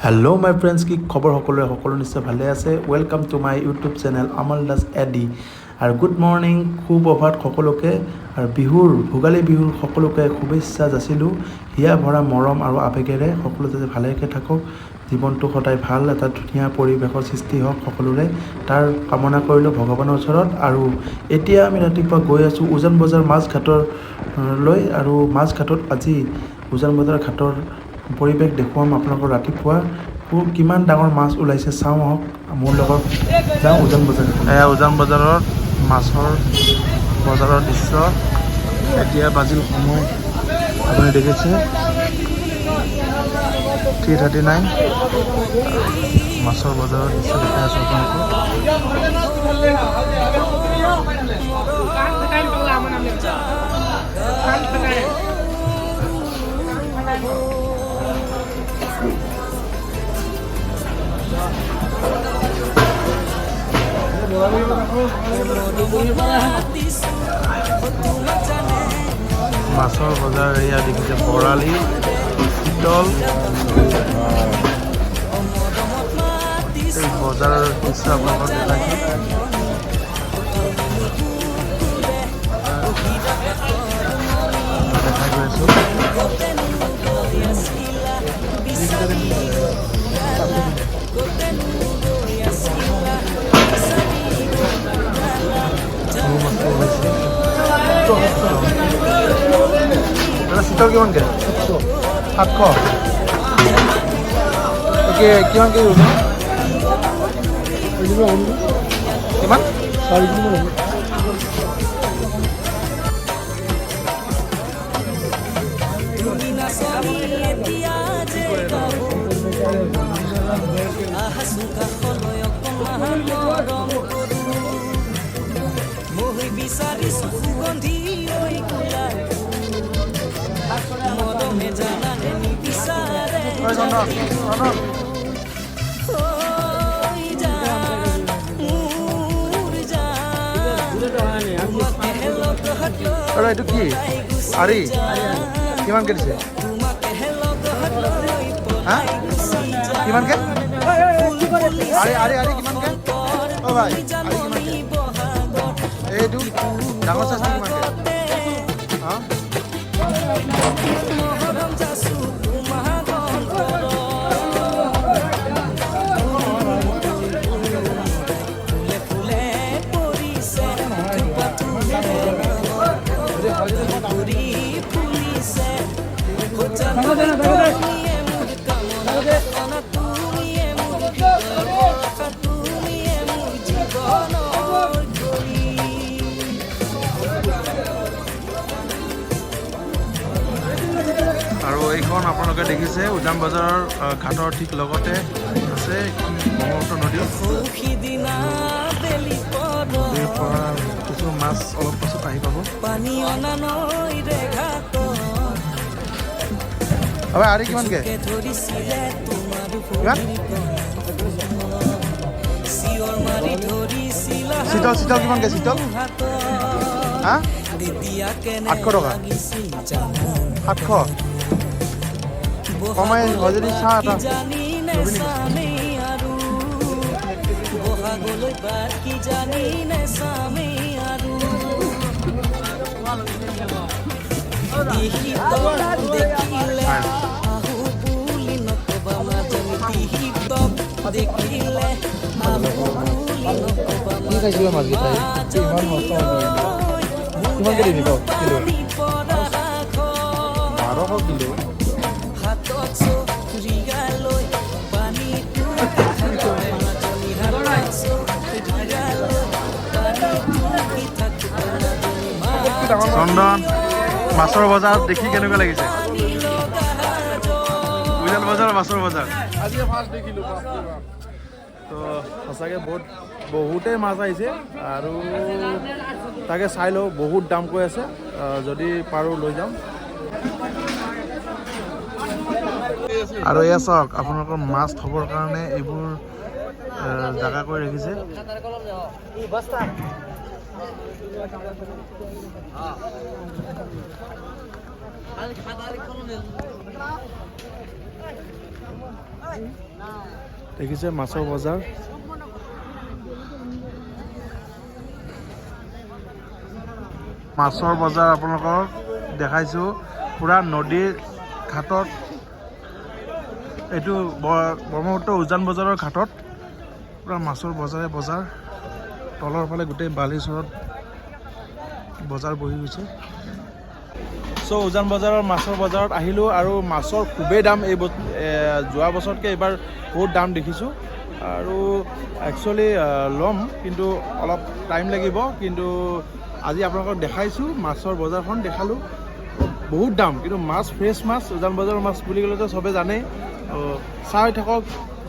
Hello' মাই friends, কি খবৰ? সকলো নিশ্চয় ভালে আছে। Welcome to my YouTube channel আমল দাস এডি। আৰু গুড মৰ্ণিং, সুপ্ৰভাত সকলোকে। আৰু ভোগালী বিহুৰ সকলোকে শুভেচ্ছা যাচিলোঁ। হিয়া ভৰা মৰম আৰু আৱেগেৰে সকলো যাতে ভালেকৈ থাকক, জীৱনটো সদায় ভাল এটা ধুনীয়া পৰিৱেশৰ সৃষ্টি হওক সকলোৰে, তাৰ কামনা কৰিলোঁ ভগৱানৰ ওচৰত। আৰু এতিয়া আমি ৰাতিপুৱা গৈ আছোঁ উজান বজাৰ মাছঘাটলৈ। আৰু মাছঘাটত আজি উজান বজাৰ ঘাটৰ পৰিৱেশ দেখুৱাম আপোনালোকৰ। ৰাতিপুৱা কিমান ডাঙৰ মাছ ওলাইছে চাওঁ আহক, মোৰ লগত যাওঁ উজান বজাৰ। উজান বজাৰত মাছৰ বজাৰৰ দৃশ্য। এতিয়া বাজিল সময় আপুনি দেখিছে 3:39। মাছৰ বজাৰৰ দৃশ্য দেখাই আছোঁ আপোনালোকক। মাছৰ বজাৰ এয়া দেখিছে, বৰালি, চিতল। এই বজাৰৰ দৃশ্য আপোনালোকক দেখাইছোঁ। দেখাই গৈ আছোঁ। চিতল কিমানকৈ? 700। কিমান কেজি হ'ব? কিমান? 4 কেজি হ'ব। এইটো কি আৰি কিমানকৈ দিছে? হা কিমানকৈ? আৰি কিমানকৈ? অ' ভাই আৰি কিমানকৈ? এইটো ডাঙৰ চাইজটো কিমানকৈ? হা আৰু এইখন আপোনালোকে দেখিছে উজান বজাৰৰ ঘাটৰ ঠিক লগতে আছে ব্ৰহ্মপুত্ৰ নদী। নদীৰ পৰা কিছু মাছ অলপ পাছত আহি পাব। আৰি কিমানকৈ? কিমান? চিতল কিমানকৈ? চিতল হা 800 টকা। 700 কমাই হয় যদি চাহ এটা কি খাইছিলে মাছকেইটা? ইমান মস্ত কিমানকৈ দিবি কওক? Kilo 1200 kilo. চন্দন, মাছৰ বজাৰ দেখি কেনেকুৱা লাগিছে? উজান বজাৰ মাছৰ বজাৰ আজি ফাৰ্ষ্ট দেখিলোঁ। তো সঁচাকৈ বহুতেই মাছ আহিছে আৰু তাকে চাই লওঁ। বহুত দাম কৈ আছে, যদি পাৰোঁ লৈ যাম। আৰু এয়া চাওক, আপোনালোকৰ মাছ থবৰ কাৰণে এইবোৰ জাগা কৰি ৰাখিছে। দেখিছে মাছৰ বজাৰ। মাছৰ বজাৰ আপোনালোকক দেখাইছোঁ পুৰা নদীৰ ঘাটত, এইটো ব্ৰহ্মপুত্ৰ উজান বজাৰৰ ঘাটত পুৰা মাছৰ বজাৰ। তলৰ ফালে গোটেই বালিচৰত বজাৰ বহি গৈছে। চ' উজান বজাৰৰ মাছৰ বজাৰত আহিলোঁ আৰু মাছৰ খুবেই দাম যোৱা বছৰতকৈ এইবাৰ বহুত দাম দেখিছোঁ। আৰু একচুৱেলি ল'ম কিন্তু অলপ টাইম লাগিব, কিন্তু আজি আপোনালোকক দেখাইছোঁ মাছৰ বজাৰখন দেখালোঁ। বহুত দাম, কিন্তু মাছ ফ্ৰেছ মাছ, উজান বজাৰৰ মাছ বুলি ক'লেতো চবে জানেই। চাই থাকক